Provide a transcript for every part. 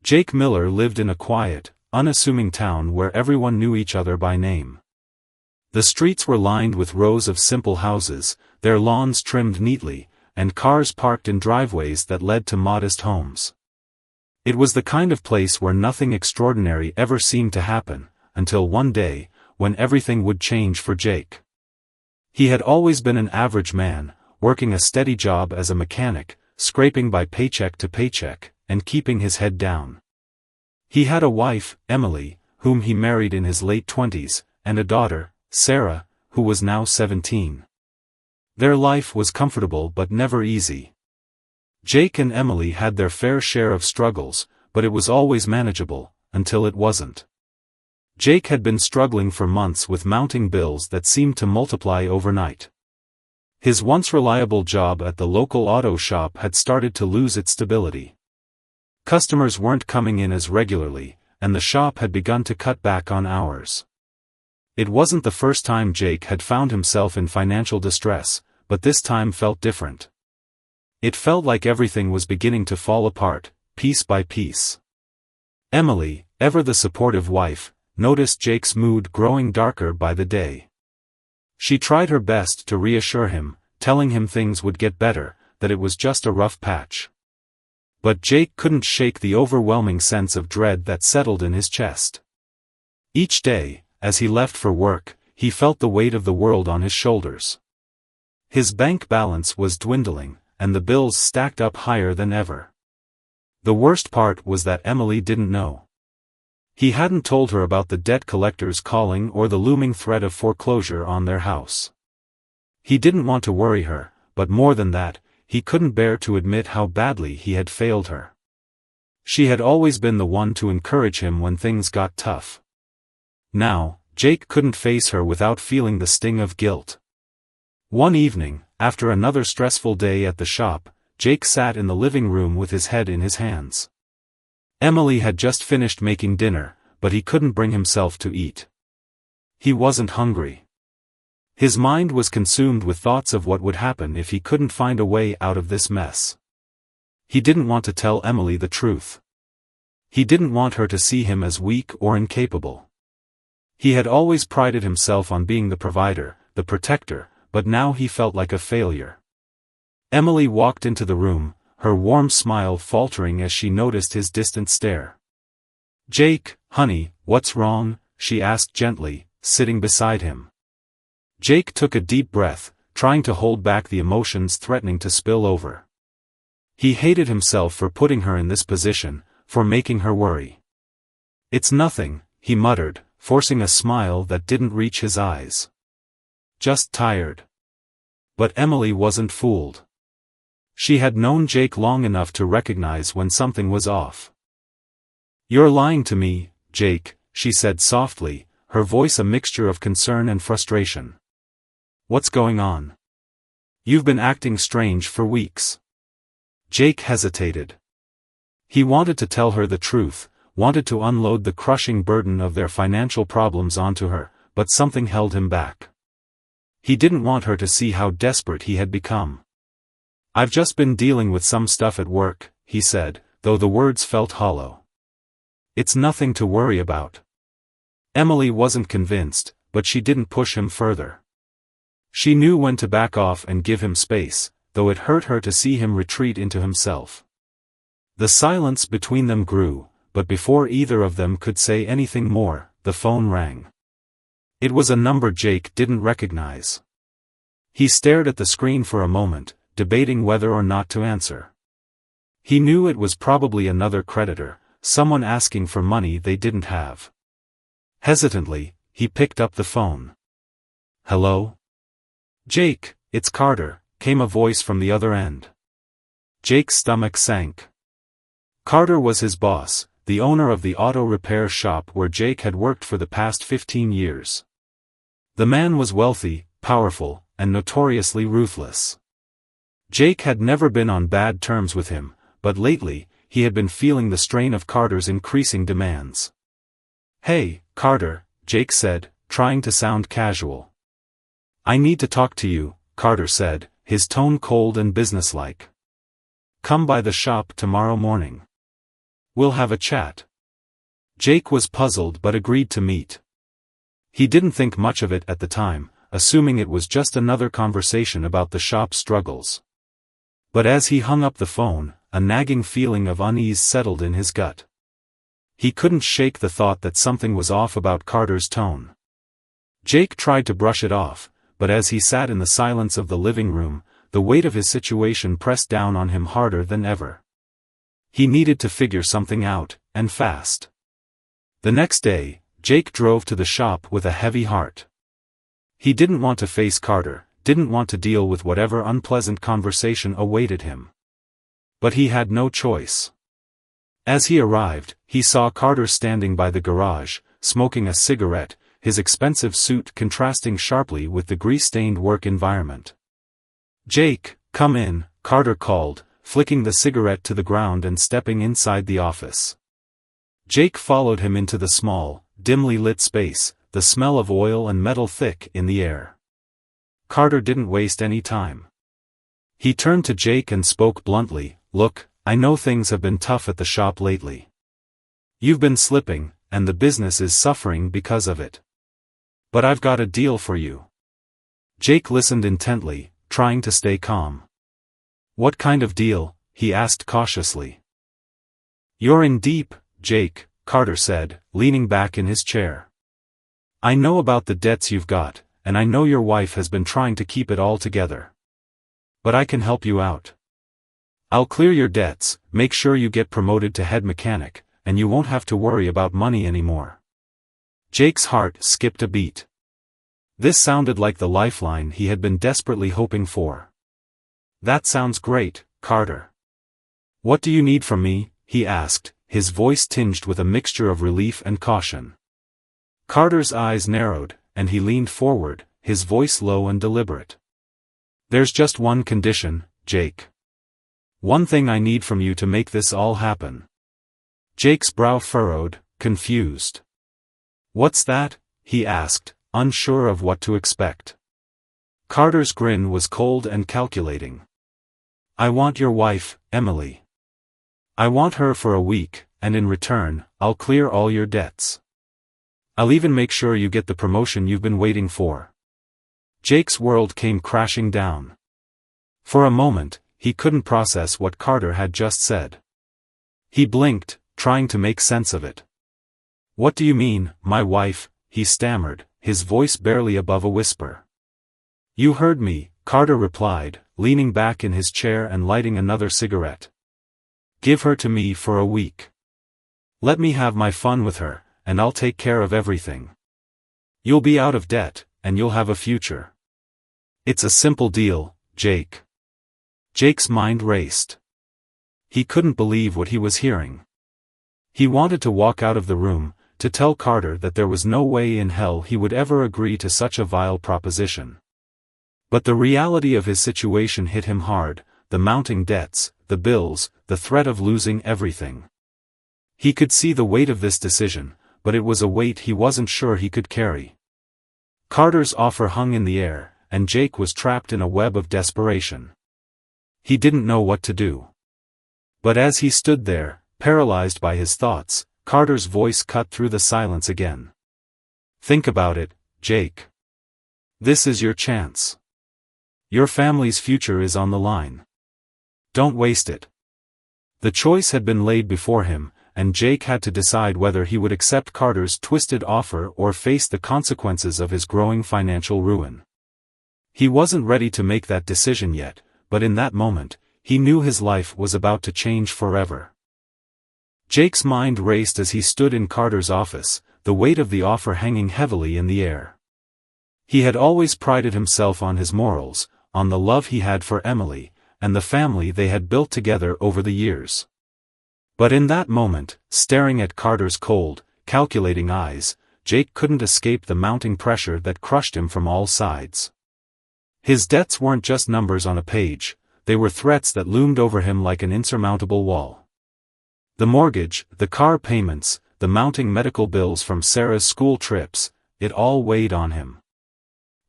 Jake Miller lived in a quiet, unassuming town where everyone knew each other by name. The streets were lined with rows of simple houses, their lawns trimmed neatly, and cars parked in driveways that led to modest homes. It was the kind of place where nothing extraordinary ever seemed to happen, until one day, when everything would change for Jake. He had always been an average man, working a steady job as a mechanic, scraping by paycheck to paycheck, and keeping his head down. He had a wife, Emily, whom he married in his late 20s, and a daughter, Sarah, who was now 17. Their life was comfortable but never easy. Jake and Emily had their fair share of struggles, but it was always manageable, until it wasn't. Jake had been struggling for months with mounting bills that seemed to multiply overnight. His once reliable job at the local auto shop had started to lose its stability. Customers weren't coming in as regularly, and the shop had begun to cut back on hours. It wasn't the first time Jake had found himself in financial distress, but this time felt different. It felt like everything was beginning to fall apart, piece by piece. Emily, ever the supportive wife, noticed Jake's mood growing darker by the day. She tried her best to reassure him, telling him things would get better, that it was just a rough patch. But Jake couldn't shake the overwhelming sense of dread that settled in his chest. Each day, as he left for work, he felt the weight of the world on his shoulders. His bank balance was dwindling, and the bills stacked up higher than ever. The worst part was that Emily didn't know. He hadn't told her about the debt collectors calling or the looming threat of foreclosure on their house. He didn't want to worry her, but more than that, he couldn't bear to admit how badly he had failed her. She had always been the one to encourage him when things got tough. Now, Jake couldn't face her without feeling the sting of guilt. One evening, after another stressful day at the shop, Jake sat in the living room with his head in his hands. Emily had just finished making dinner, but he couldn't bring himself to eat. He wasn't hungry. His mind was consumed with thoughts of what would happen if he couldn't find a way out of this mess. He didn't want to tell Emily the truth. He didn't want her to see him as weak or incapable. He had always prided himself on being the provider, the protector, but now he felt like a failure. Emily walked into the room, her warm smile faltering as she noticed his distant stare. "Jake, honey, what's wrong?" she asked gently, sitting beside him. Jake took a deep breath, trying to hold back the emotions threatening to spill over. He hated himself for putting her in this position, for making her worry. "It's nothing," he muttered, forcing a smile that didn't reach his eyes. "Just tired." But Emily wasn't fooled. She had known Jake long enough to recognize when something was off. "You're lying to me, Jake," she said softly, her voice a mixture of concern and frustration. "What's going on? You've been acting strange for weeks." Jake hesitated. He wanted to tell her the truth, wanted to unload the crushing burden of their financial problems onto her, but something held him back. He didn't want her to see how desperate he had become. "I've just been dealing with some stuff at work," he said, though the words felt hollow. "It's nothing to worry about." Emily wasn't convinced, but she didn't push him further. She knew when to back off and give him space, though it hurt her to see him retreat into himself. The silence between them grew, but before either of them could say anything more, the phone rang. It was a number Jake didn't recognize. He stared at the screen for a moment, debating whether or not to answer. He knew it was probably another creditor, someone asking for money they didn't have. Hesitantly, he picked up the phone. "Hello? Jake, it's Carter," came a voice from the other end. Jake's stomach sank. Carter was his boss, the owner of the auto repair shop where Jake had worked for the past 15 years. The man was wealthy, powerful, and notoriously ruthless. Jake had never been on bad terms with him, but lately, he had been feeling the strain of Carter's increasing demands. "Hey, Carter," Jake said, trying to sound casual. "I need to talk to you," Carter said, his tone cold and businesslike. "Come by the shop tomorrow morning." We'll have a chat." Jake was puzzled but agreed to meet. He didn't think much of it at the time, assuming it was just another conversation about the shop's struggles. But as he hung up the phone, a nagging feeling of unease settled in his gut. He couldn't shake the thought that something was off about Carter's tone. Jake tried to brush it off, but as he sat in the silence of the living room, the weight of his situation pressed down on him harder than ever. He needed to figure something out, and fast. The next day, Jake drove to the shop with a heavy heart. He didn't want to face Carter, didn't want to deal with whatever unpleasant conversation awaited him. But he had no choice. As he arrived, he saw Carter standing by the garage, smoking a cigarette, his expensive suit contrasting sharply with the grease-stained work environment. "Jake, come in," Carter called, flicking the cigarette to the ground and stepping inside the office. Jake followed him into the small, dimly lit space, the smell of oil and metal thick in the air. Carter didn't waste any time. He turned to Jake and spoke bluntly, "Look, I know things have been tough at the shop lately. You've been slipping, and the business is suffering because of it. But I've got a deal for you." Jake listened intently, trying to stay calm. "What kind of deal?" he asked cautiously. "You're in deep, Jake," Carter said, leaning back in his chair. "I know about the debts you've got, and I know your wife has been trying to keep it all together. But I can help you out. I'll clear your debts, make sure you get promoted to head mechanic, and you won't have to worry about money anymore." Jake's heart skipped a beat. This sounded like the lifeline he had been desperately hoping for. "That sounds great, Carter. What do you need from me?" he asked, his voice tinged with a mixture of relief and caution. Carter's eyes narrowed, and he leaned forward, his voice low and deliberate. "There's just one condition, Jake. One thing I need from you to make this all happen." Jake's brow furrowed, confused. "What's that?" he asked, unsure of what to expect. Carter's grin was cold and calculating. "I want your wife, Emily. I want her for a week, and in return, I'll clear all your debts. I'll even make sure you get the promotion you've been waiting for." Jake's world came crashing down. For a moment, he couldn't process what Carter had just said. He blinked, trying to make sense of it. "What do you mean, my wife?" he stammered, his voice barely above a whisper. "You heard me," Carter replied, leaning back in his chair and lighting another cigarette. "Give her to me for a week. Let me have my fun with her, and I'll take care of everything. You'll be out of debt, and you'll have a future. It's a simple deal, Jake." Jake's mind raced. He couldn't believe what he was hearing. He wanted to walk out of the room, to tell Carter that there was no way in hell he would ever agree to such a vile proposition. But the reality of his situation hit him hard, the mounting debts, the bills, the threat of losing everything. He could see the weight of this decision, but it was a weight he wasn't sure he could carry. Carter's offer hung in the air, and Jake was trapped in a web of desperation. He didn't know what to do. But as he stood there, paralyzed by his thoughts, Carter's voice cut through the silence again. "Think about it, Jake. This is your chance. Your family's future is on the line. Don't waste it." The choice had been laid before him, and Jake had to decide whether he would accept Carter's twisted offer or face the consequences of his growing financial ruin. He wasn't ready to make that decision yet, but in that moment, he knew his life was about to change forever. Jake's mind raced as he stood in Carter's office, the weight of the offer hanging heavily in the air. He had always prided himself on his morals, on the love he had for Emily, and the family they had built together over the years. But in that moment, staring at Carter's cold, calculating eyes, Jake couldn't escape the mounting pressure that crushed him from all sides. His debts weren't just numbers on a page, they were threats that loomed over him like an insurmountable wall. The mortgage, the car payments, the mounting medical bills from Sarah's school trips, it all weighed on him.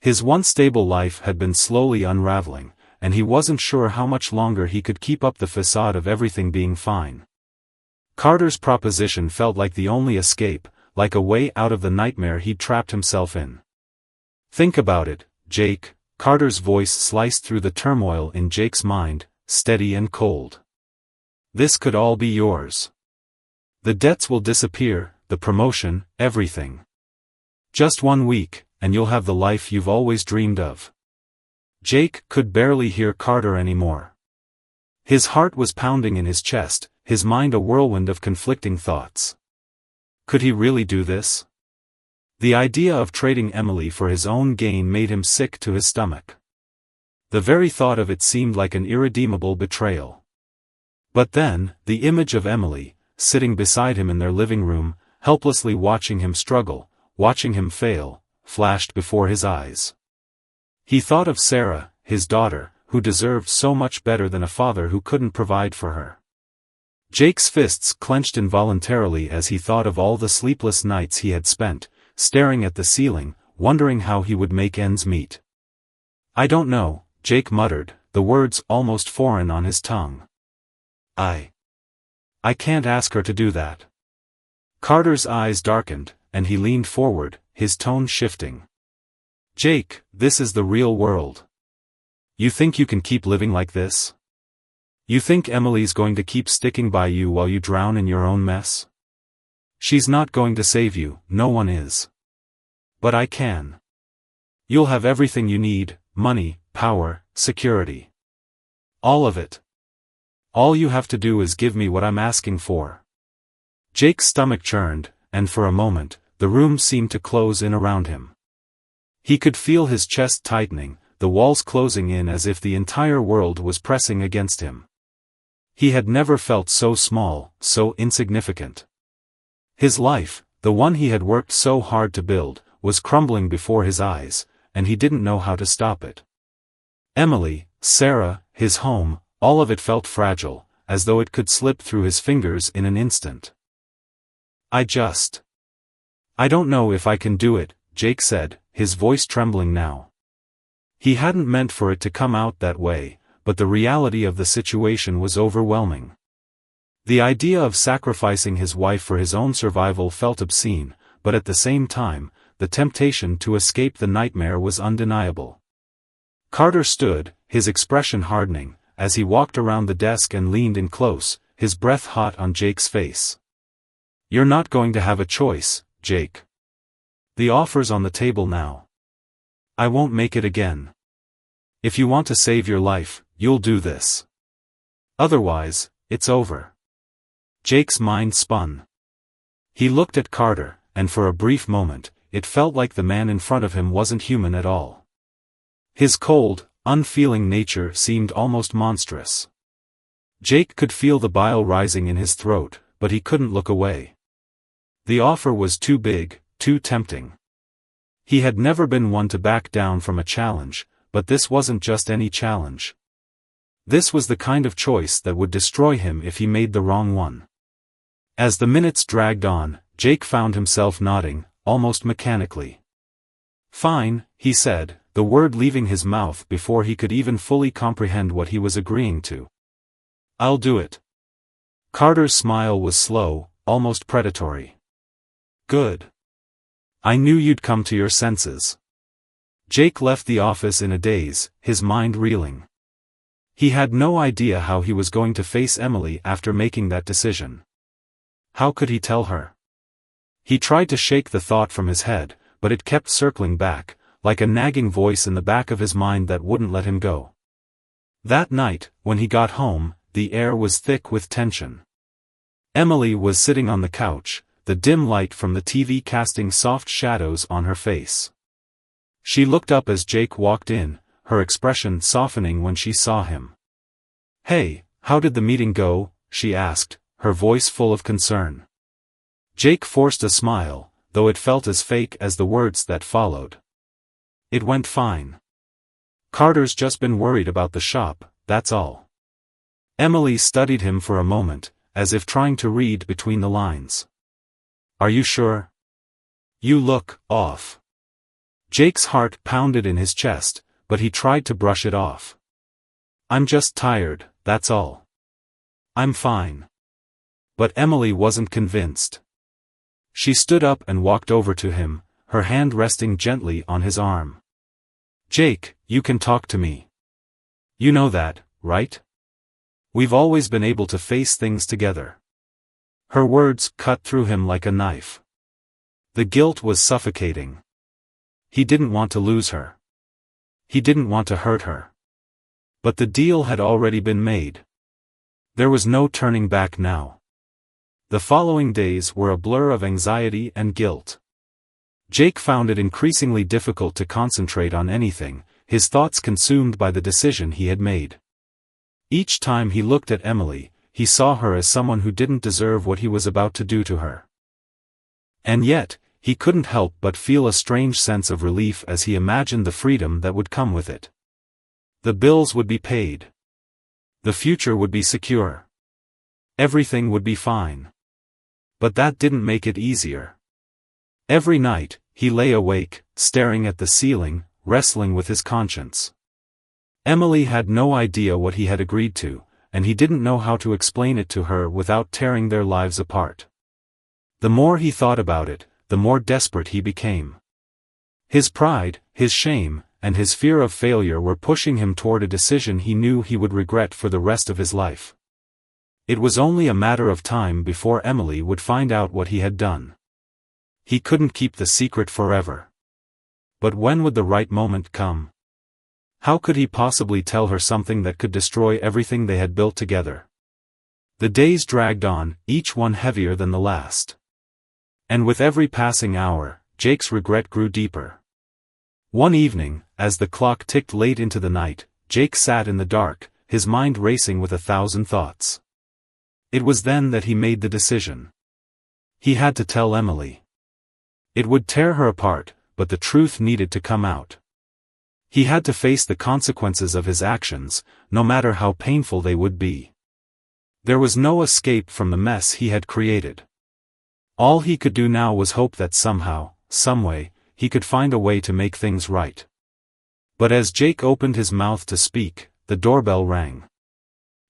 His once stable life had been slowly unraveling, and he wasn't sure how much longer he could keep up the facade of everything being fine. Carter's proposition felt like the only escape, like a way out of the nightmare he'd trapped himself in. Think about it, Jake. Carter's voice sliced through the turmoil in Jake's mind, steady and cold. This could all be yours. The debts will disappear, the promotion, everything. Just 1 week, and you'll have the life you've always dreamed of. Jake could barely hear Carter anymore. His heart was pounding in his chest, his mind a whirlwind of conflicting thoughts. Could he really do this? The idea of trading Emily for his own gain made him sick to his stomach. The very thought of it seemed like an irredeemable betrayal. But then, the image of Emily, sitting beside him in their living room, helplessly watching him struggle, watching him fail, flashed before his eyes. He thought of Sarah, his daughter, who deserved so much better than a father who couldn't provide for her. Jake's fists clenched involuntarily as he thought of all the sleepless nights he had spent, staring at the ceiling, wondering how he would make ends meet. I don't know, Jake muttered, the words almost foreign on his tongue. I can't ask her to do that. Carter's eyes darkened, and he leaned forward, his tone shifting. Jake, this is the real world. You think you can keep living like this? You think Emily's going to keep sticking by you while you drown in your own mess? She's not going to save you, no one is. But I can. You'll have everything you need, money, power, security. All of it. All you have to do is give me what I'm asking for. Jake's stomach churned, and for a moment, the room seemed to close in around him. He could feel his chest tightening, the walls closing in as if the entire world was pressing against him. He had never felt so small, so insignificant. His life, the one he had worked so hard to build, was crumbling before his eyes, and he didn't know how to stop it. Emily, Sarah, his home, all of it felt fragile, as though it could slip through his fingers in an instant. I don't know if I can do it, Jake said, his voice trembling now. He hadn't meant for it to come out that way, but the reality of the situation was overwhelming. The idea of sacrificing his wife for his own survival felt obscene, but at the same time, the temptation to escape the nightmare was undeniable. Carter stood, his expression hardening, as he walked around the desk and leaned in close, his breath hot on Jake's face. You're not going to have a choice, Jake. The offer's on the table now. I won't make it again. If you want to save your life, you'll do this. Otherwise, it's over. Jake's mind spun. He looked at Carter, and for a brief moment, it felt like the man in front of him wasn't human at all. His cold, unfeeling nature seemed almost monstrous. Jake could feel the bile rising in his throat, but he couldn't look away. The offer was too big, too tempting. He had never been one to back down from a challenge, but this wasn't just any challenge. This was the kind of choice that would destroy him if he made the wrong one. As the minutes dragged on, Jake found himself nodding, almost mechanically. Fine, he said, the word leaving his mouth before he could even fully comprehend what he was agreeing to. I'll do it. Carter's smile was slow, almost predatory. Good. I knew you'd come to your senses. Jake left the office in a daze, his mind reeling. He had no idea how he was going to face Emily after making that decision. How could he tell her? He tried to shake the thought from his head, but it kept circling back, like a nagging voice in the back of his mind that wouldn't let him go. That night, when he got home, the air was thick with tension. Emily was sitting on the couch, the dim light from the TV casting soft shadows on her face. She looked up as Jake walked in, her expression softening when she saw him. Hey, how did the meeting go? She asked, her voice full of concern. Jake forced a smile, though it felt as fake as the words that followed. It went fine. Carter's just been worried about the shop, that's all. Emily studied him for a moment, as if trying to read between the lines. Are you sure? You look off. Jake's heart pounded in his chest, but he tried to brush it off. I'm just tired, that's all. I'm fine. But Emily wasn't convinced. She stood up and walked over to him, her hand resting gently on his arm. "Jake, you can talk to me. You know that, right? We've always been able to face things together." Her words cut through him like a knife. The guilt was suffocating. He didn't want to lose her. He didn't want to hurt her. But the deal had already been made. There was no turning back now. The following days were a blur of anxiety and guilt. Jake found it increasingly difficult to concentrate on anything, his thoughts consumed by the decision he had made. Each time he looked at Emily, he saw her as someone who didn't deserve what he was about to do to her. And yet, he couldn't help but feel a strange sense of relief as he imagined the freedom that would come with it. The bills would be paid. The future would be secure. Everything would be fine. But that didn't make it easier. Every night, he lay awake, staring at the ceiling, wrestling with his conscience. Emily had no idea what he had agreed to, and he didn't know how to explain it to her without tearing their lives apart. The more he thought about it, the more desperate he became. His pride, his shame, and his fear of failure were pushing him toward a decision he knew he would regret for the rest of his life. It was only a matter of time before Emily would find out what he had done. He couldn't keep the secret forever. But when would the right moment come? How could he possibly tell her something that could destroy everything they had built together? The days dragged on, each one heavier than the last. And with every passing hour, Jake's regret grew deeper. One evening, as the clock ticked late into the night, Jake sat in the dark, his mind racing with 1,000 thoughts. It was then that he made the decision. He had to tell Emily. It would tear her apart, but the truth needed to come out. He had to face the consequences of his actions, no matter how painful they would be. There was no escape from the mess he had created. All he could do now was hope that somehow, someway, he could find a way to make things right. But as Jake opened his mouth to speak, the doorbell rang.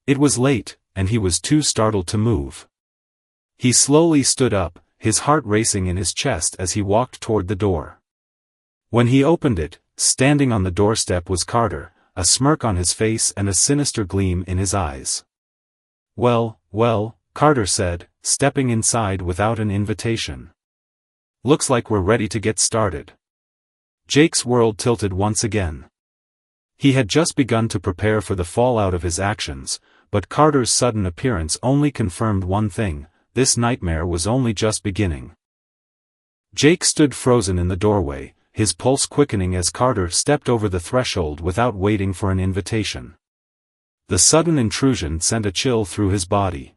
It was late, and he was too startled to move. He slowly stood up, his heart racing in his chest as he walked toward the door. When he opened it, standing on the doorstep was Carter, a smirk on his face and a sinister gleam in his eyes. "Well, well," Carter said, stepping inside without an invitation. "Looks like we're ready to get started." Jake's world tilted once again. He had just begun to prepare for the fallout of his actions, but Carter's sudden appearance only confirmed one thing: this nightmare was only just beginning. Jake stood frozen in the doorway, his pulse quickening as Carter stepped over the threshold without waiting for an invitation. The sudden intrusion sent a chill through his body.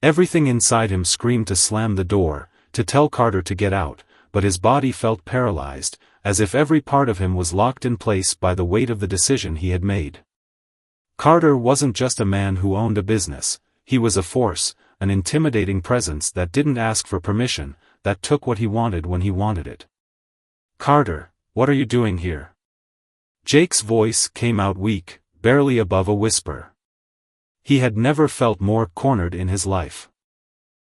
Everything inside him screamed to slam the door, to tell Carter to get out, but his body felt paralyzed, as if every part of him was locked in place by the weight of the decision he had made. Carter wasn't just a man who owned a business, he was a force, an intimidating presence that didn't ask for permission, that took what he wanted when he wanted it. "Carter, what are you doing here?" Jake's voice came out weak, barely above a whisper. He had never felt more cornered in his life.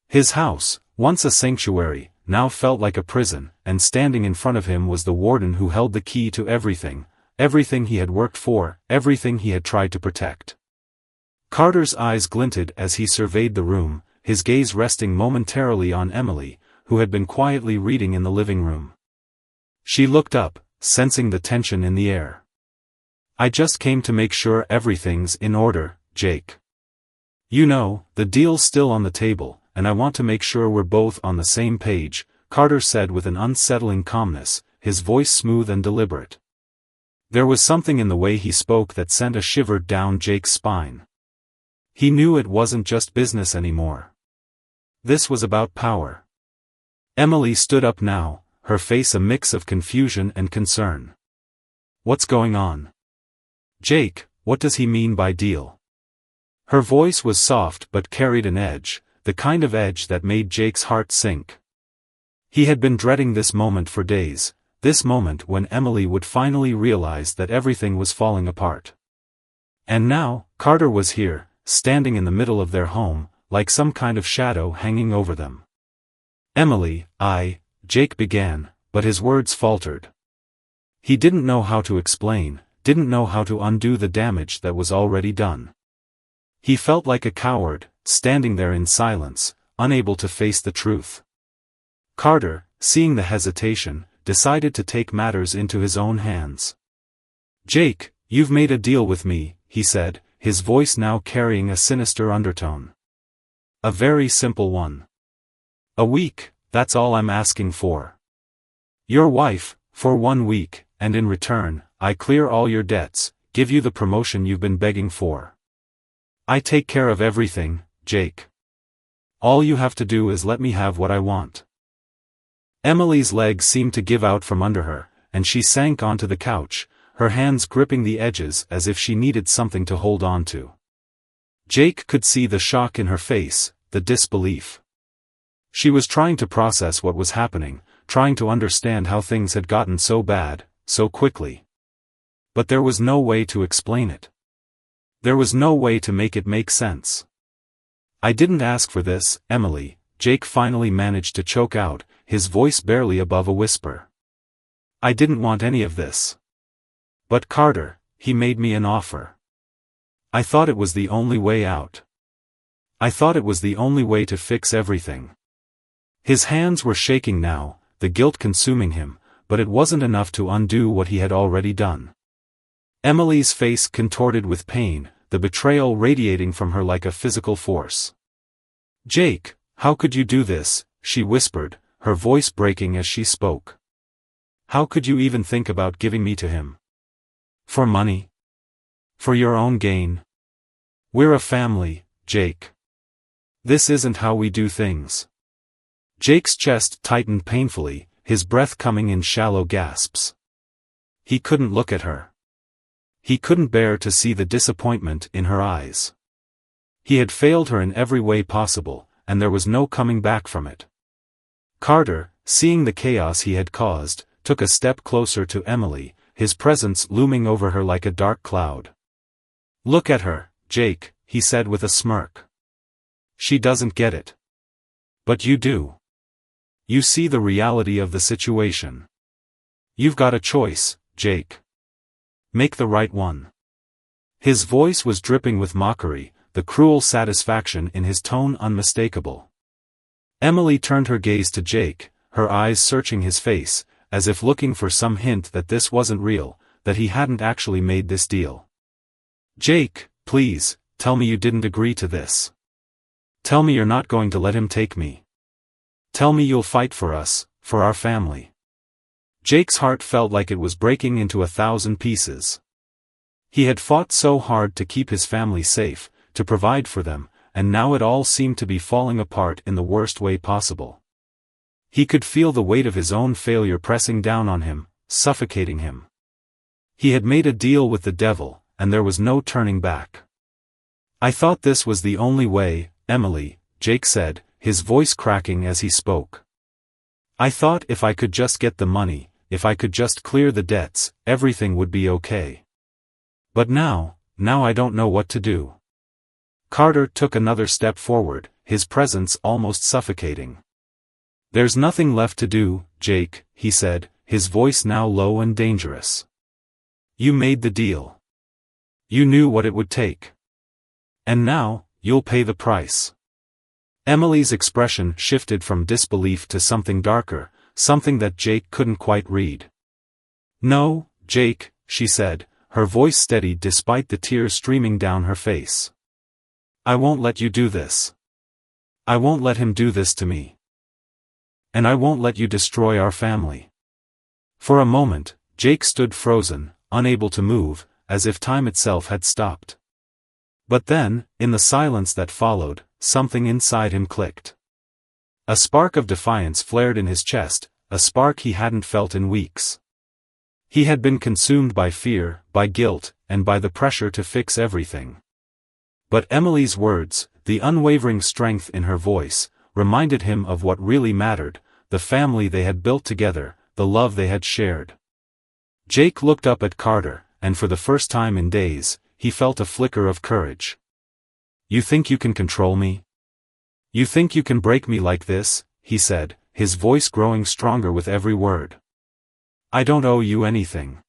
His house, once a sanctuary, now felt like a prison, and standing in front of him was the warden who held the key to everything, everything he had worked for, everything he had tried to protect. Carter's eyes glinted as he surveyed the room, his gaze resting momentarily on Emily, who had been quietly reading in the living room. She looked up, sensing the tension in the air. "I just came to make sure everything's in order, Jake. You know, the deal's still on the table, and I want to make sure we're both on the same page," Carter said with an unsettling calmness, his voice smooth and deliberate. There was something in the way he spoke that sent a shiver down Jake's spine. He knew it wasn't just business anymore. This was about power. Emily stood up now, her face a mix of confusion and concern. "What's going on? Jake, what does he mean by deal?" Her voice was soft but carried an edge, the kind of edge that made Jake's heart sink. He had been dreading this moment for days, this moment when Emily would finally realize that everything was falling apart. And now, Carter was here, standing in the middle of their home, like some kind of shadow hanging over them. "Emily, Jake began, but his words faltered. He didn't know how to explain, didn't know how to undo the damage that was already done. He felt like a coward, standing there in silence, unable to face the truth. Carter, seeing the hesitation, decided to take matters into his own hands. "Jake, you've made a deal with me," he said, his voice now carrying a sinister undertone. "A very simple one. A week, that's all I'm asking for. Your wife, for 1 week, and in return, I clear all your debts, give you the promotion you've been begging for. I take care of everything, Jake. All you have to do is let me have what I want." Emily's legs seemed to give out from under her, and she sank onto the couch, her hands gripping the edges as if she needed something to hold on to. Jake could see the shock in her face, the disbelief. She was trying to process what was happening, trying to understand how things had gotten so bad, so quickly. But there was no way to explain it. There was no way to make it make sense. "I didn't ask for this, Emily," Jake finally managed to choke out, his voice barely above a whisper. "I didn't want any of this. But Carter, he made me an offer. I thought it was the only way out. I thought it was the only way to fix everything." His hands were shaking now, the guilt consuming him, but it wasn't enough to undo what he had already done. Emily's face contorted with pain, the betrayal radiating from her like a physical force. "Jake, how could you do this?" she whispered, her voice breaking as she spoke. "How could you even think about giving me to him? For money? For your own gain? We're a family, Jake. This isn't how we do things." Jake's chest tightened painfully, his breath coming in shallow gasps. He couldn't look at her. He couldn't bear to see the disappointment in her eyes. He had failed her in every way possible, and there was no coming back from it. Carter, seeing the chaos he had caused, took a step closer to Emily, his presence looming over her like a dark cloud. "Look at her, Jake," he said with a smirk. "She doesn't get it. But you do. You see the reality of the situation. You've got a choice, Jake. Make the right one." His voice was dripping with mockery, the cruel satisfaction in his tone unmistakable. Emily turned her gaze to Jake, her eyes searching his face, as if looking for some hint that this wasn't real, that he hadn't actually made this deal. "Jake, please, tell me you didn't agree to this. Tell me you're not going to let him take me. Tell me you'll fight for us, for our family." Jake's heart felt like it was breaking into 1,000 pieces. He had fought so hard to keep his family safe, to provide for them, and now it all seemed to be falling apart in the worst way possible. He could feel the weight of his own failure pressing down on him, suffocating him. He had made a deal with the devil, and there was no turning back. "I thought this was the only way, Emily," Jake said, his voice cracking as he spoke. "I thought if I could just get the money, if I could just clear the debts, everything would be okay. But now I don't know what to do." Carter took another step forward, his presence almost suffocating. "There's nothing left to do, Jake," he said, his voice now low and dangerous. "You made the deal. You knew what it would take. And now, you'll pay the price." Emily's expression shifted from disbelief to something darker, something that Jake couldn't quite read. "No, Jake," she said, her voice steady despite the tears streaming down her face. "I won't let you do this. I won't let him do this to me. And I won't let you destroy our family." For a moment, Jake stood frozen, unable to move, as if time itself had stopped. But then, in the silence that followed, something inside him clicked. A spark of defiance flared in his chest, a spark he hadn't felt in weeks. He had been consumed by fear, by guilt, and by the pressure to fix everything. But Emily's words, the unwavering strength in her voice, reminded him of what really mattered, the family they had built together, the love they had shared. Jake looked up at Carter, and for the first time in days, he felt a flicker of courage. "You think you can control me? You think you can break me like this, he said, his voice growing stronger with every word. I don't owe you anything.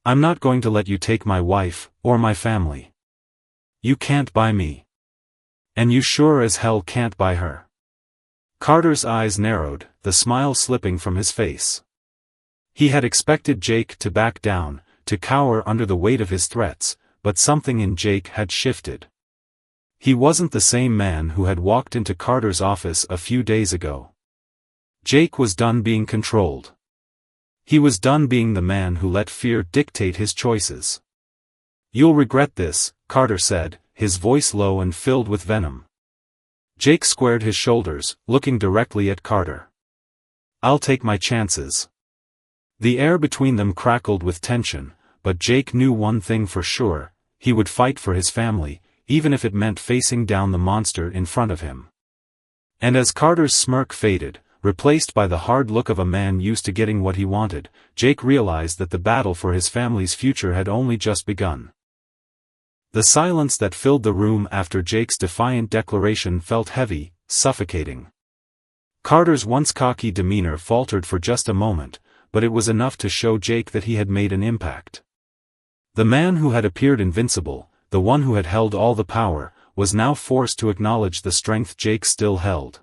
I'm not going to let you take my wife, or my family. You can't buy me. And you sure as hell can't buy her. Carter's eyes narrowed, the smile slipping from his face. He had expected Jake to back down, to cower under the weight of his threats, but something in Jake had shifted. He wasn't the same man who had walked into Carter's office a few days ago. Jake was done being controlled. He was done being the man who let fear dictate his choices. You'll regret this, Carter said, his voice low and filled with venom. Jake squared his shoulders, looking directly at Carter. I'll take my chances. The air between them crackled with tension, but Jake knew one thing for sure: he would fight for his family, even if it meant facing down the monster in front of him. And as Carter's smirk faded, replaced by the hard look of a man used to getting what he wanted, Jake realized that the battle for his family's future had only just begun. The silence that filled the room after Jake's defiant declaration felt heavy, suffocating. Carter's once cocky demeanor faltered for just a moment, but it was enough to show Jake that he had made an impact. The man who had appeared invincible, the one who had held all the power, was now forced to acknowledge the strength Jake still held.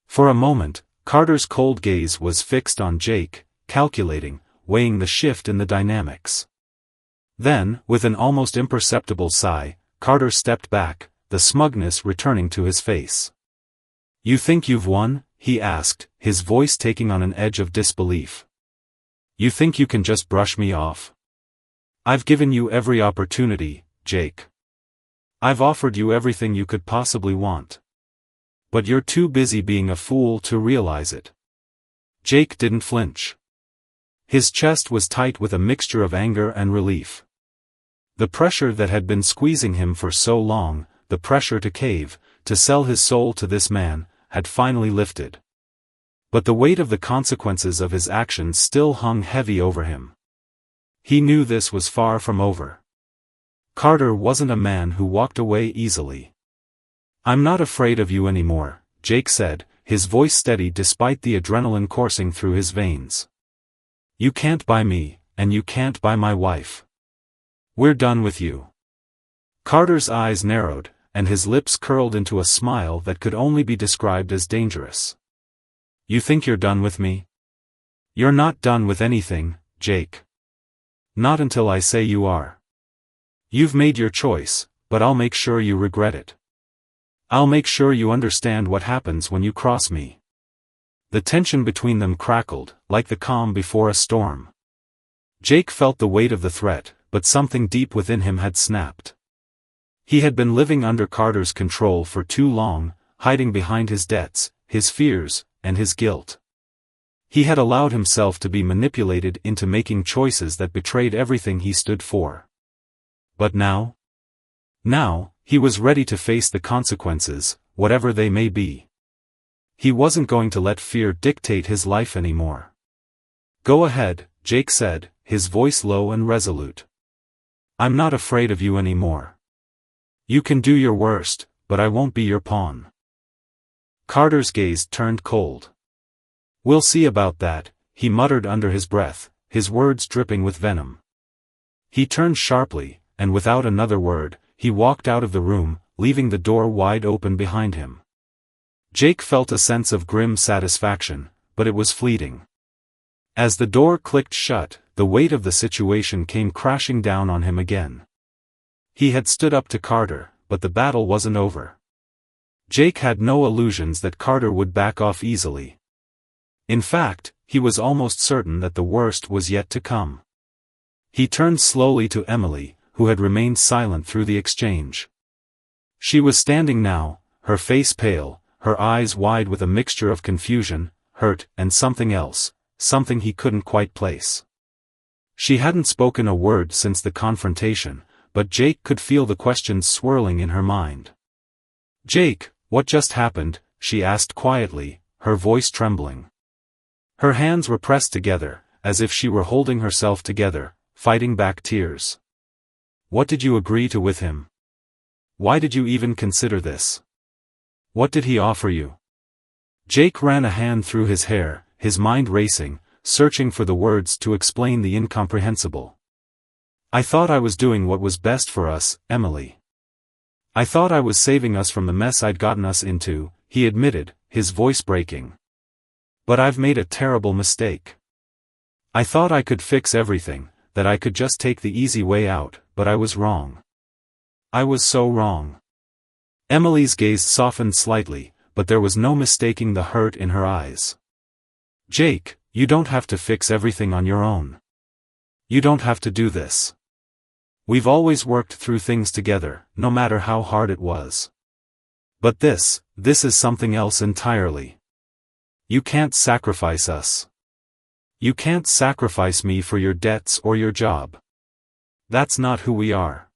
For a moment, Carter's cold gaze was fixed on Jake, calculating, weighing the shift in the dynamics. Then, with an almost imperceptible sigh, Carter stepped back, the smugness returning to his face. You think you've won? He asked, his voice taking on an edge of disbelief. You think you can just brush me off? I've given you every opportunity, Jake. I've offered you everything you could possibly want. But you're too busy being a fool to realize it. Jake didn't flinch. His chest was tight with a mixture of anger and relief. The pressure that had been squeezing him for so long, the pressure to cave, to sell his soul to this man, had finally lifted. But the weight of the consequences of his actions still hung heavy over him. He knew this was far from over. Carter wasn't a man who walked away easily. I'm not afraid of you anymore, Jake said, his voice steady despite the adrenaline coursing through his veins. You can't buy me, and you can't buy my wife. We're done with you. Carter's eyes narrowed, and his lips curled into a smile that could only be described as dangerous. You think you're done with me? You're not done with anything, Jake. Not until I say you are. You've made your choice, but I'll make sure you regret it. I'll make sure you understand what happens when you cross me. The tension between them crackled, like the calm before a storm. Jake felt the weight of the threat, but something deep within him had snapped. He had been living under Carter's control for too long, hiding behind his debts, his fears, and his guilt. He had allowed himself to be manipulated into making choices that betrayed everything he stood for. But now? Now, he was ready to face the consequences, whatever they may be. He wasn't going to let fear dictate his life anymore. Go ahead, Jake said, his voice low and resolute. I'm not afraid of you anymore. You can do your worst, but I won't be your pawn. Carter's gaze turned cold. We'll see about that, he muttered under his breath, his words dripping with venom. He turned sharply, and without another word, he walked out of the room, leaving the door wide open behind him. Jake felt a sense of grim satisfaction, but it was fleeting. As the door clicked shut, the weight of the situation came crashing down on him again. He had stood up to Carter, but the battle wasn't over. Jake had no illusions that Carter would back off easily. In fact, he was almost certain that the worst was yet to come. He turned slowly to Emily, who had remained silent through the exchange. She was standing now, her face pale, her eyes wide with a mixture of confusion, hurt, and something else, something he couldn't quite place. She hadn't spoken a word since the confrontation, but Jake could feel the questions swirling in her mind. Jake, what just happened? She asked quietly, her voice trembling. Her hands were pressed together, as if she were holding herself together, fighting back tears. What did you agree to with him? Why did you even consider this? What did he offer you? Jake ran a hand through his hair, his mind racing, searching for the words to explain the incomprehensible. I thought I was doing what was best for us, Emily. I thought I was saving us from the mess I'd gotten us into, he admitted, his voice breaking. But I've made a terrible mistake. I thought I could fix everything, that I could just take the easy way out, but I was wrong. I was so wrong. Emily's gaze softened slightly, but there was no mistaking the hurt in her eyes. Jake, you don't have to fix everything on your own. You don't have to do this. We've always worked through things together, no matter how hard it was. But this is something else entirely. You can't sacrifice us. You can't sacrifice me for your debts or your job. That's not who we are.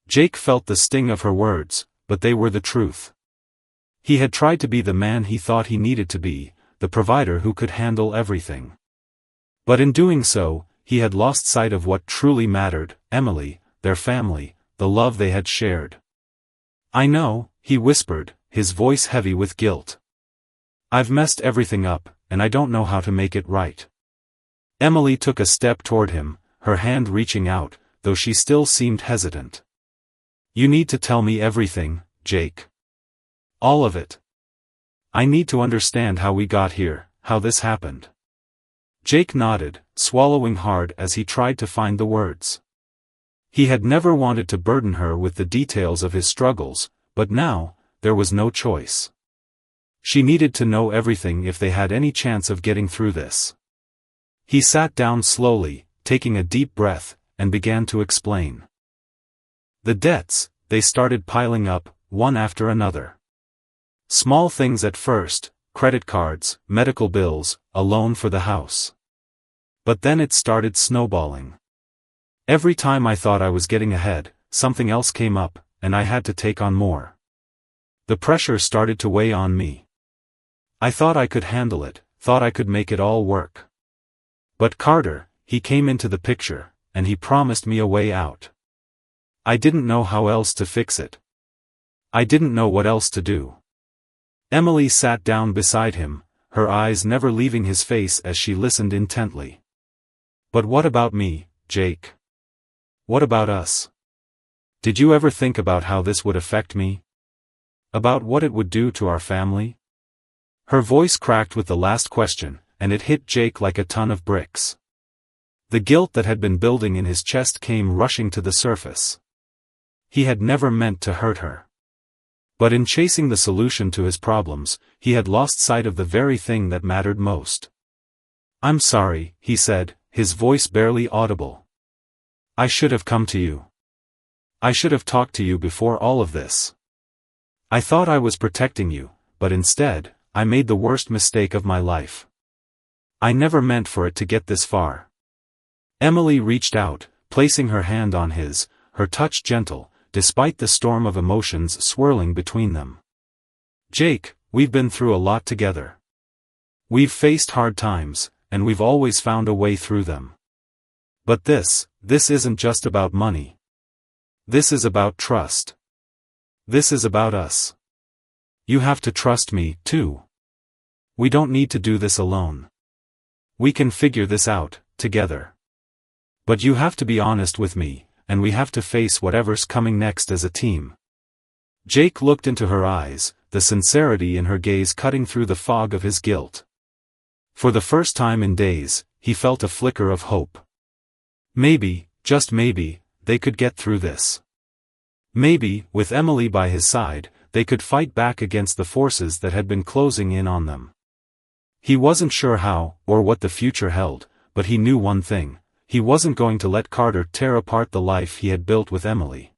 Jake felt the sting of her words, but they were the truth. He had tried to be the man he thought he needed to be, the provider who could handle everything. But in doing so, he had lost sight of what truly mattered: Emily, their family, the love they had shared. I know, he whispered, his voice heavy with guilt. I've messed everything up, and I don't know how to make it right. Emily took a step toward him, her hand reaching out, though she still seemed hesitant. You need to tell me everything, Jake. All of it. I need to understand how we got here, how this happened. Jake nodded, swallowing hard as he tried to find the words. He had never wanted to burden her with the details of his struggles, but now, there was no choice. She needed to know everything if they had any chance of getting through this. He sat down slowly, taking a deep breath, and began to explain. The debts, they started piling up, one after another. Small things at first: credit cards, medical bills, a loan for the house. But then it started snowballing. Every time I thought I was getting ahead, something else came up, and I had to take on more. The pressure started to weigh on me. I thought I could handle it, thought I could make it all work. But Carter, he came into the picture, and he promised me a way out. I didn't know how else to fix it. I didn't know what else to do. Emily sat down beside him, her eyes never leaving his face as she listened intently. But what about me, Jake? What about us? Did you ever think about how this would affect me? About what it would do to our family? Her voice cracked with the last question, and it hit Jake like a ton of bricks. The guilt that had been building in his chest came rushing to the surface. He had never meant to hurt her. But in chasing the solution to his problems, he had lost sight of the very thing that mattered most. I'm sorry, he said, his voice barely audible. I should have come to you. I should have talked to you before all of this. I thought I was protecting you, but instead, I made the worst mistake of my life. I never meant for it to get this far. Emily reached out, placing her hand on his, her touch gentle, despite the storm of emotions swirling between them. Jake, we've been through a lot together. We've faced hard times, and we've always found a way through them. But this isn't just about money. This is about trust. This is about us. You have to trust me, too. We don't need to do this alone. We can figure this out, together. But you have to be honest with me, and we have to face whatever's coming next as a team. Jake looked into her eyes, the sincerity in her gaze cutting through the fog of his guilt. For the first time in days, he felt a flicker of hope. Maybe, just maybe, they could get through this. Maybe, with Emily by his side, they could fight back against the forces that had been closing in on them. He wasn't sure how, or what the future held, but he knew one thing: he wasn't going to let Carter tear apart the life he had built with Emily.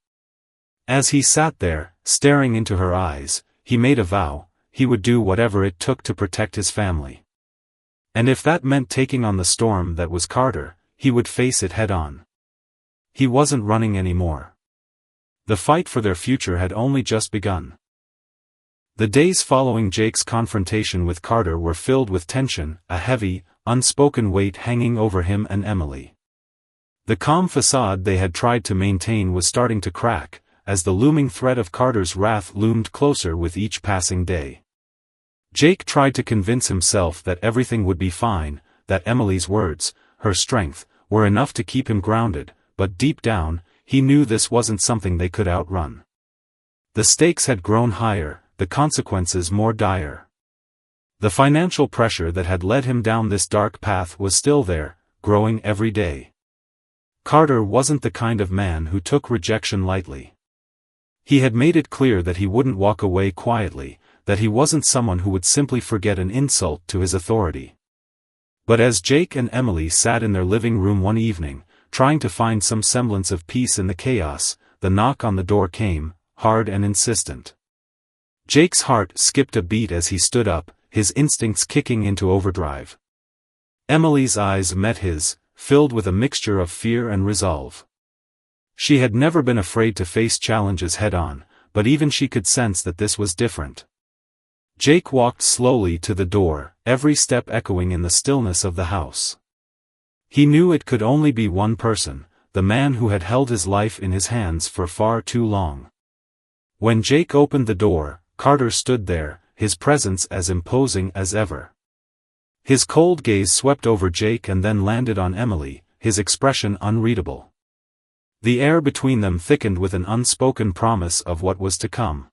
As he sat there, staring into her eyes, he made a vow: he would do whatever it took to protect his family. And if that meant taking on the storm that was Carter, he would face it head-on. He wasn't running anymore. The fight for their future had only just begun. The days following Jake's confrontation with Carter were filled with tension, a heavy, unspoken weight hanging over him and Emily. The calm facade they had tried to maintain was starting to crack, as the looming threat of Carter's wrath loomed closer with each passing day. Jake tried to convince himself that everything would be fine, that Emily's words, her strength, were enough to keep him grounded, but deep down, he knew this wasn't something they could outrun. The stakes had grown higher, the consequences more dire. The financial pressure that had led him down this dark path was still there, growing every day. Carter wasn't the kind of man who took rejection lightly. He had made it clear that he wouldn't walk away quietly, that he wasn't someone who would simply forget an insult to his authority. But as Jake and Emily sat in their living room one evening, trying to find some semblance of peace in the chaos, the knock on the door came, hard and insistent. Jake's heart skipped a beat as he stood up, his instincts kicking into overdrive. Emily's eyes met his, filled with a mixture of fear and resolve. She had never been afraid to face challenges head-on, but even she could sense that this was different. Jake walked slowly to the door, every step echoing in the stillness of the house. He knew it could only be one person, the man who had held his life in his hands for far too long. When Jake opened the door, Carter stood there, his presence as imposing as ever. His cold gaze swept over Jake and then landed on Emily, his expression unreadable. The air between them thickened with an unspoken promise of what was to come.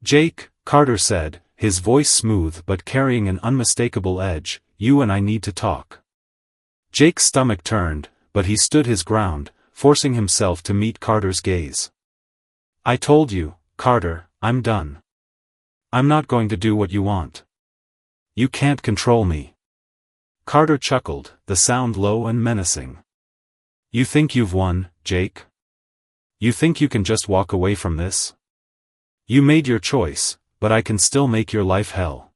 "Jake," Carter said, his voice smooth but carrying an unmistakable edge, "you and I need to talk." Jake's stomach turned, but he stood his ground, forcing himself to meet Carter's gaze. "I told you, Carter, I'm done. I'm not going to do what you want. You can't control me." Carter chuckled, the sound low and menacing. "You think you've won, Jake? You think you can just walk away from this? You made your choice, but I can still make your life hell.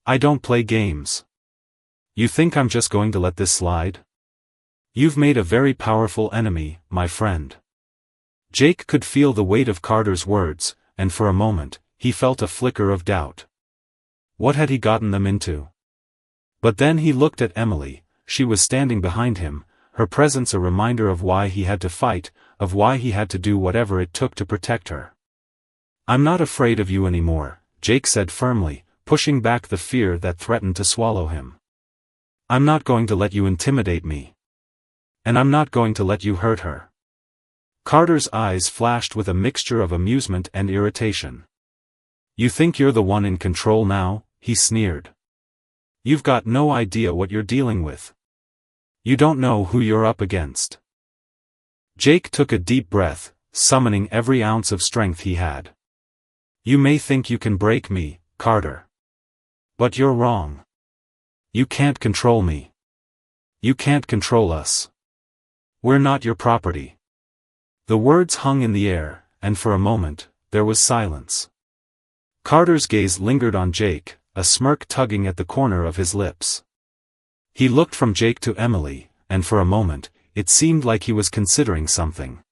I don't play games. You think I'm just going to let this slide? You've made a very powerful enemy, my friend." Jake could feel the weight of Carter's words, and for a moment, he felt a flicker of doubt. What had he gotten them into? But then he looked at Emily. She was standing behind him, her presence a reminder of why he had to fight, of why he had to do whatever it took to protect her. "I'm not afraid of you anymore," Jake said firmly, pushing back the fear that threatened to swallow him. "I'm not going to let you intimidate me. And I'm not going to let you hurt her." Carter's eyes flashed with a mixture of amusement and irritation. "You think you're the one in control now?" he sneered. "You've got no idea what you're dealing with. You don't know who you're up against." Jake took a deep breath, summoning every ounce of strength he had. "You may think you can break me, Carter. But you're wrong. You can't control me. You can't control us. We're not your property." The words hung in the air, and for a moment, there was silence. Carter's gaze lingered on Jake, a smirk tugging at the corner of his lips. He looked from Jake to Emily, and for a moment, it seemed like he was considering something.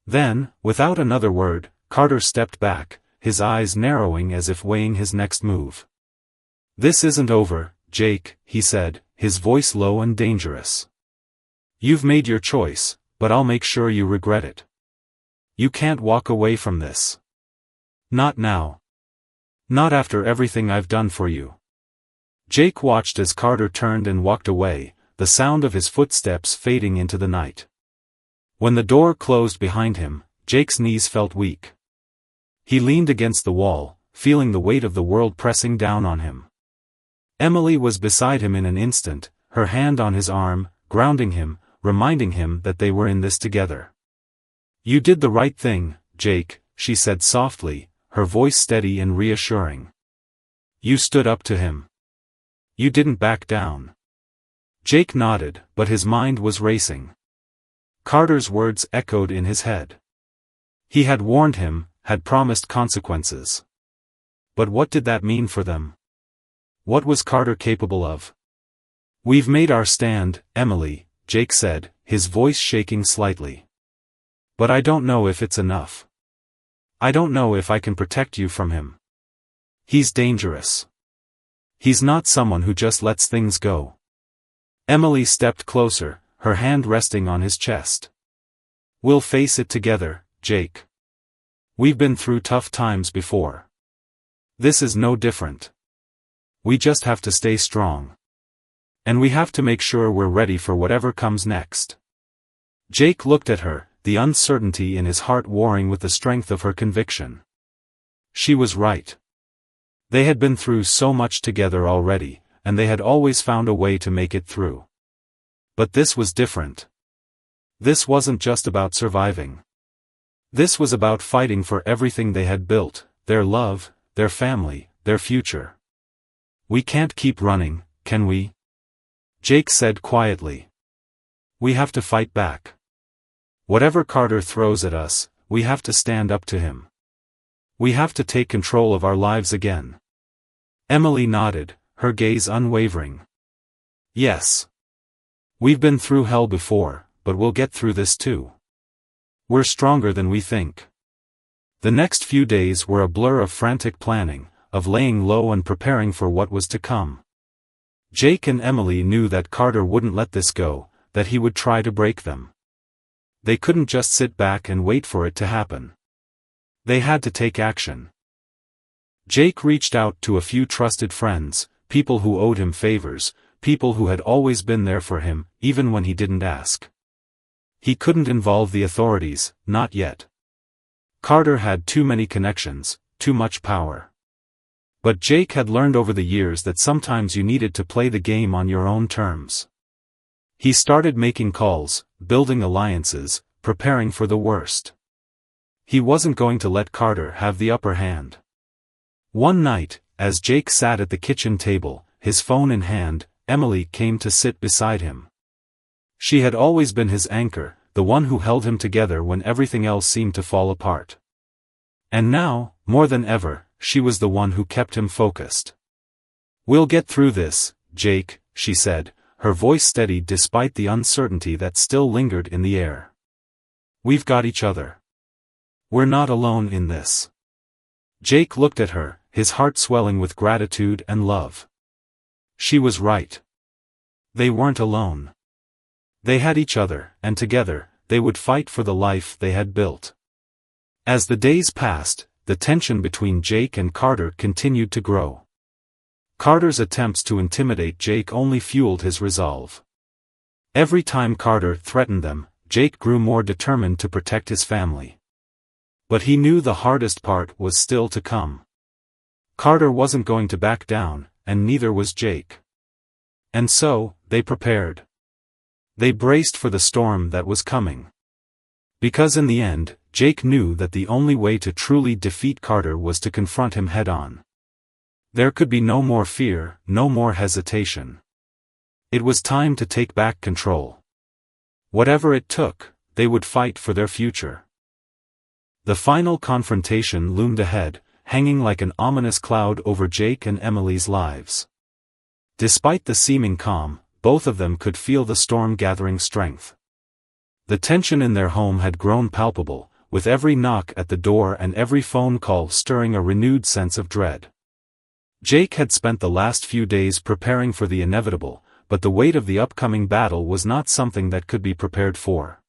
Then, without another word, Carter stepped back, his eyes narrowing as if weighing his next move. "This isn't over, Jake," he said, his voice low and dangerous. "You've made your choice, but I'll make sure you regret it. You can't walk away from this. Not now. Not after everything I've done for you." Jake watched as Carter turned and walked away, the sound of his footsteps fading into the night. When the door closed behind him, Jake's knees felt weak. He leaned against the wall, feeling the weight of the world pressing down on him. Emily was beside him in an instant, her hand on his arm, grounding him, reminding him that they were in this together. "You did the right thing, Jake," she said softly, her voice steady and reassuring. "You stood up to him. You didn't back down." Jake nodded, but his mind was racing. Carter's words echoed in his head. He had warned him, had promised consequences. But what did that mean for them? What was Carter capable of? "We've made our stand, Emily," Jake said, his voice shaking slightly. "But I don't know if it's enough. I don't know if I can protect you from him. He's dangerous. He's not someone who just lets things go." Emily stepped closer, her hand resting on his chest. "We'll face it together, Jake. We've been through tough times before. This is no different. We just have to stay strong. And we have to make sure we're ready for whatever comes next. Jake looked at her, the uncertainty in his heart warring with the strength of her conviction. She was right. They had been through so much together already, and they had always found a way to make it through. But this was different. This wasn't just about surviving. This was about fighting for everything they had built, their love, their family, their future. We can't keep running, can we? Jake said quietly. We have to fight back. Whatever Carter throws at us, we have to stand up to him. We have to take control of our lives again. Emily nodded, her gaze unwavering. Yes. We've been through hell before, but we'll get through this too. We're stronger than we think. The next few days were a blur of frantic planning, of laying low and preparing for what was to come. Jake and Emily knew that Carter wouldn't let this go, that he would try to break them. They couldn't just sit back and wait for it to happen. They had to take action. Jake reached out to a few trusted friends, people who owed him favors, people who had always been there for him, even when he didn't ask. He couldn't involve the authorities, not yet. Carter had too many connections, too much power. But Jake had learned over the years that sometimes you needed to play the game on your own terms. He started making calls, building alliances, preparing for the worst. He wasn't going to let Carter have the upper hand. One night, as Jake sat at the kitchen table, his phone in hand, Emily came to sit beside him. She had always been his anchor, the one who held him together when everything else seemed to fall apart. And now, more than ever, she was the one who kept him focused. We'll get through this, Jake, she said, her voice steady despite the uncertainty that still lingered in the air. We've got each other. We're not alone in this. Jake looked at her, his heart swelling with gratitude and love. She was right. They weren't alone. They had each other, and together, they would fight for the life they had built. As the days passed, the tension between Jake and Carter continued to grow. Carter's attempts to intimidate Jake only fueled his resolve. Every time Carter threatened them, Jake grew more determined to protect his family. But he knew the hardest part was still to come. Carter wasn't going to back down, and neither was Jake. And so, they prepared. They braced for the storm that was coming. Because in the end, Jake knew that the only way to truly defeat Carter was to confront him head-on. There could be no more fear, no more hesitation. It was time to take back control. Whatever it took, they would fight for their future. The final confrontation loomed ahead, hanging like an ominous cloud over Jake and Emily's lives. Despite the seeming calm, both of them could feel the storm gathering strength. The tension in their home had grown palpable, with every knock at the door and every phone call stirring a renewed sense of dread. Jake had spent the last few days preparing for the inevitable, but the weight of the upcoming battle was not something that could be prepared for.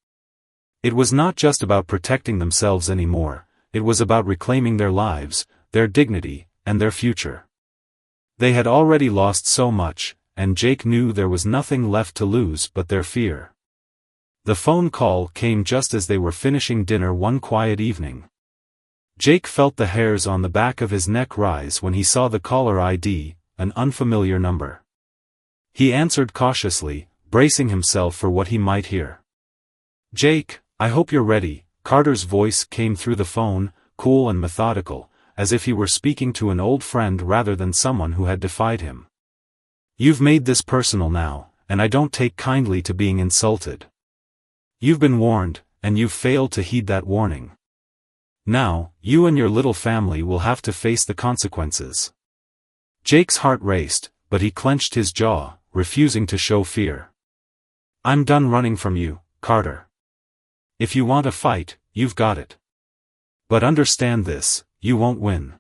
It was not just about protecting themselves anymore, it was about reclaiming their lives, their dignity, and their future. They had already lost so much, and Jake knew there was nothing left to lose but their fear. The phone call came just as they were finishing dinner one quiet evening. Jake felt the hairs on the back of his neck rise when he saw the caller ID, an unfamiliar number. He answered cautiously, bracing himself for what he might hear. "Jake, I hope you're ready," Carter's voice came through the phone, cool and methodical, as if he were speaking to an old friend rather than someone who had defied him. "You've made this personal now, and I don't take kindly to being insulted. You've been warned, and you've failed to heed that warning. Now, you and your little family will have to face the consequences." Jake's heart raced, but he clenched his jaw, refusing to show fear. "I'm done running from you, Carter. If you want a fight, you've got it. But understand this, you won't win.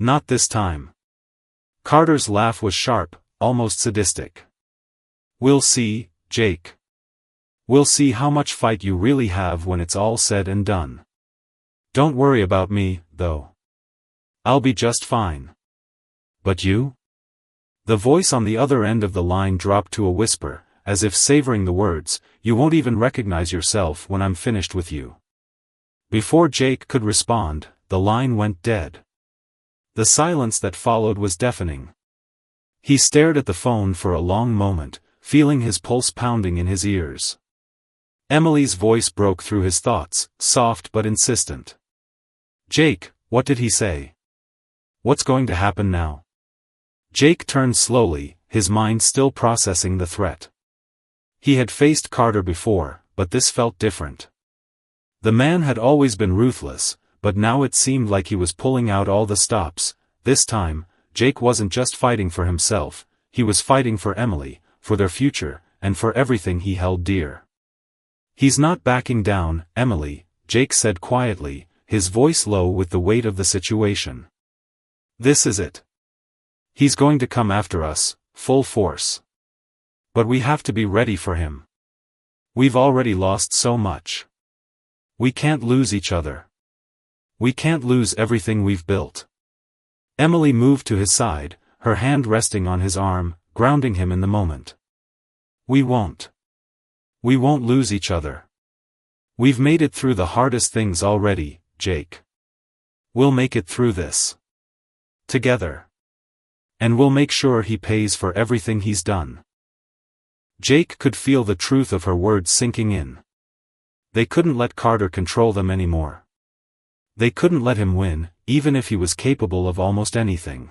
Not this time." Carter's laugh was sharp, almost sadistic. "We'll see, Jake. We'll see how much fight you really have when it's all said and done. Don't worry about me, though. I'll be just fine. But you? The voice on the other end of the line dropped to a whisper, as if savoring the words, you won't even recognize yourself when I'm finished with you. Before Jake could respond, the line went dead. The silence that followed was deafening. He stared at the phone for a long moment, feeling his pulse pounding in his ears. Emily's voice broke through his thoughts, soft but insistent. Jake, what did he say? What's going to happen now? Jake turned slowly, his mind still processing the threat. He had faced Carter before, but this felt different. The man had always been ruthless, but now it seemed like he was pulling out all the stops. This time, Jake wasn't just fighting for himself, he was fighting for Emily, for their future, and for everything he held dear. He's not backing down, Emily, Jake said quietly, his voice low with the weight of the situation. This is it. He's going to come after us, full force. But we have to be ready for him. We've already lost so much. We can't lose each other. We can't lose everything we've built. Emily moved to his side, her hand resting on his arm, grounding him in the moment. We won't. We won't lose each other. We've made it through the hardest things already, Jake. We'll make it through this. Together. And we'll make sure he pays for everything he's done. Jake could feel the truth of her words sinking in. They couldn't let Carter control them anymore. They couldn't let him win, even if he was capable of almost anything.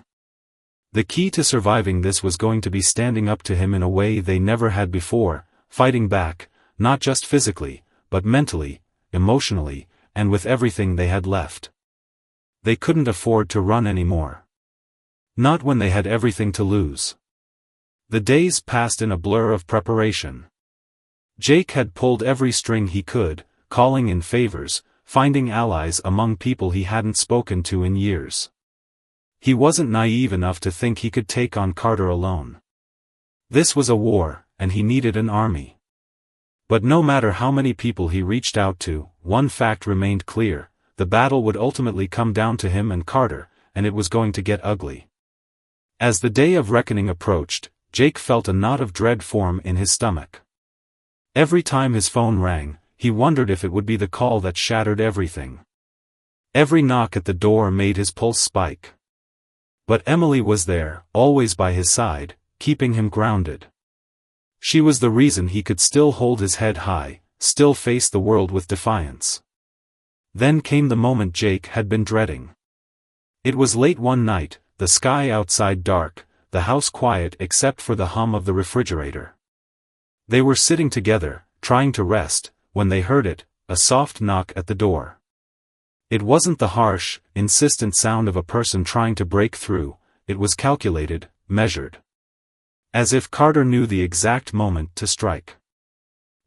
The key to surviving this was going to be standing up to him in a way they never had before, fighting back, not just physically, but mentally, emotionally, and with everything they had left. They couldn't afford to run anymore. Not when they had everything to lose. The days passed in a blur of preparation. Jake had pulled every string he could, calling in favors, finding allies among people he hadn't spoken to in years. He wasn't naive enough to think he could take on Carter alone. This was a war, and he needed an army. But no matter how many people he reached out to, one fact remained clear, the battle would ultimately come down to him and Carter, and it was going to get ugly. As the day of reckoning approached, Jake felt a knot of dread form in his stomach. Every time his phone rang, he wondered if it would be the call that shattered everything. Every knock at the door made his pulse spike. But Emily was there, always by his side, keeping him grounded. She was the reason he could still hold his head high, still face the world with defiance. Then came the moment Jake had been dreading. It was late one night, the sky outside dark, the house quiet except for the hum of the refrigerator. They were sitting together, trying to rest, when they heard it, a soft knock at the door. It wasn't the harsh, insistent sound of a person trying to break through, it was calculated, measured. As if Carter knew the exact moment to strike.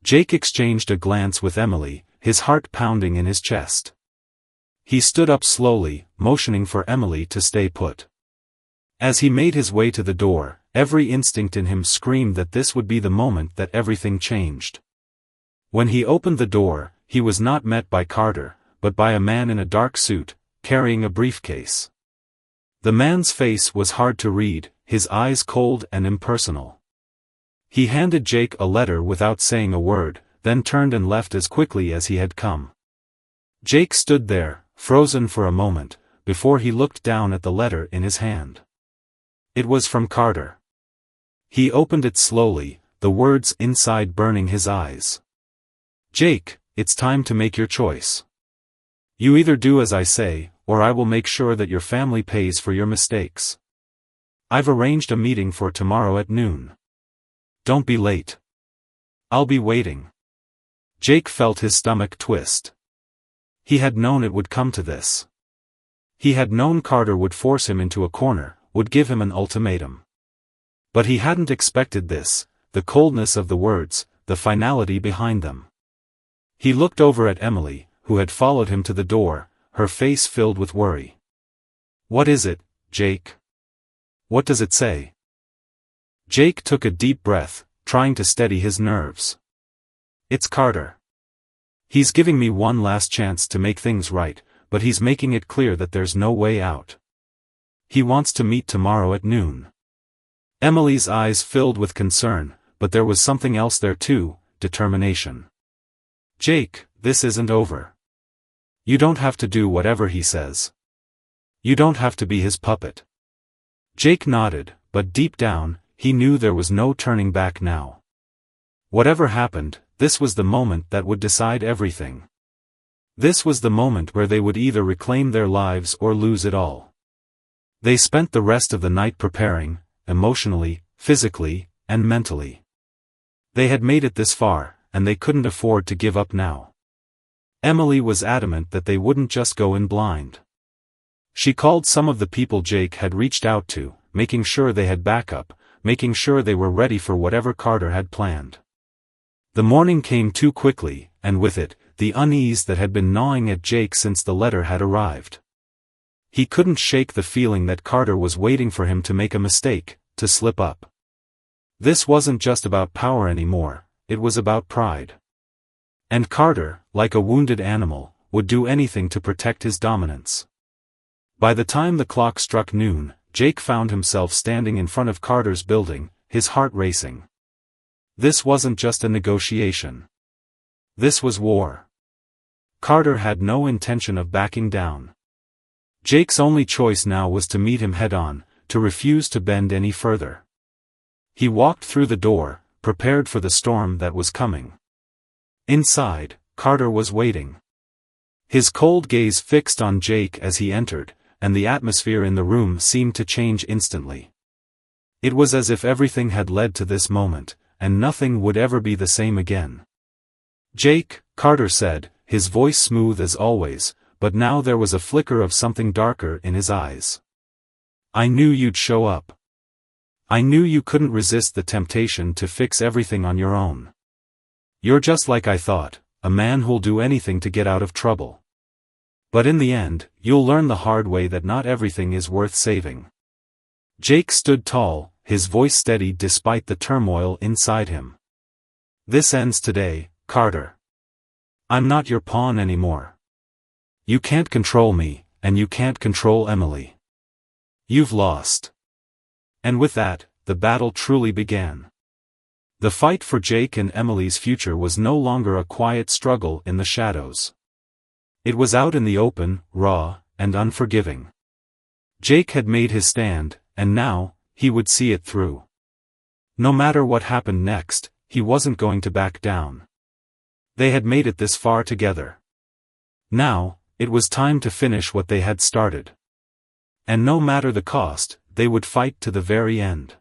Jake exchanged a glance with Emily, his heart pounding in his chest. He stood up slowly, motioning for Emily to stay put. As he made his way to the door, every instinct in him screamed that this would be the moment that everything changed. When he opened the door, he was not met by Carter, but by a man in a dark suit, carrying a briefcase. The man's face was hard to read, his eyes cold and impersonal. He handed Jake a letter without saying a word, then turned and left as quickly as he had come. Jake stood there, frozen for a moment, before he looked down at the letter in his hand. It was from Carter. He opened it slowly, the words inside burning his eyes. Jake, it's time to make your choice. You either do as I say, or I will make sure that your family pays for your mistakes. I've arranged a meeting for tomorrow at noon. Don't be late. I'll be waiting. Jake felt his stomach twist. He had known it would come to this. He had known Carter would force him into a corner, would give him an ultimatum. But he hadn't expected this, the coldness of the words, the finality behind them. He looked over at Emily, who had followed him to the door, her face filled with worry. What is it, Jake? What does it say? Jake took a deep breath, trying to steady his nerves. It's Carter. He's giving me one last chance to make things right, but he's making it clear that there's no way out. He wants to meet tomorrow at noon. Emily's eyes filled with concern, but there was something else there too, determination. Jake, this isn't over. You don't have to do whatever he says. You don't have to be his puppet. Jake nodded, but deep down, he knew there was no turning back now. Whatever happened, this was the moment that would decide everything. This was the moment where they would either reclaim their lives or lose it all. They spent the rest of the night preparing, emotionally, physically, and mentally. They had made it this far, and they couldn't afford to give up now. Emily was adamant that they wouldn't just go in blind. She called some of the people Jake had reached out to, making sure they had backup, making sure they were ready for whatever Carter had planned. The morning came too quickly, and with it, the unease that had been gnawing at Jake since the letter had arrived. He couldn't shake the feeling that Carter was waiting for him to make a mistake, to slip up. This wasn't just about power anymore, it was about pride. And Carter, like a wounded animal, would do anything to protect his dominance. By the time the clock struck noon, Jake found himself standing in front of Carter's building, his heart racing. This wasn't just a negotiation. This was war. Carter had no intention of backing down. Jake's only choice now was to meet him head-on, to refuse to bend any further. He walked through the door, prepared for the storm that was coming. Inside, Carter was waiting. His cold gaze fixed on Jake as he entered, and the atmosphere in the room seemed to change instantly. It was as if everything had led to this moment, and nothing would ever be the same again. "Jake," Carter said, his voice smooth as always, but now there was a flicker of something darker in his eyes. "I knew you'd show up. I knew you couldn't resist the temptation to fix everything on your own. You're just like I thought, a man who'll do anything to get out of trouble. But in the end, you'll learn the hard way that not everything is worth saving." Jake stood tall, his voice steady despite the turmoil inside him. "This ends today, Carter. I'm not your pawn anymore. You can't control me, and you can't control Emily. You've lost." And with that, the battle truly began. The fight for Jake and Emily's future was no longer a quiet struggle in the shadows. It was out in the open, raw, and unforgiving. Jake had made his stand, and now, he would see it through. No matter what happened next, he wasn't going to back down. They had made it this far together. Now, it was time to finish what they had started. And no matter the cost, they would fight to the very end.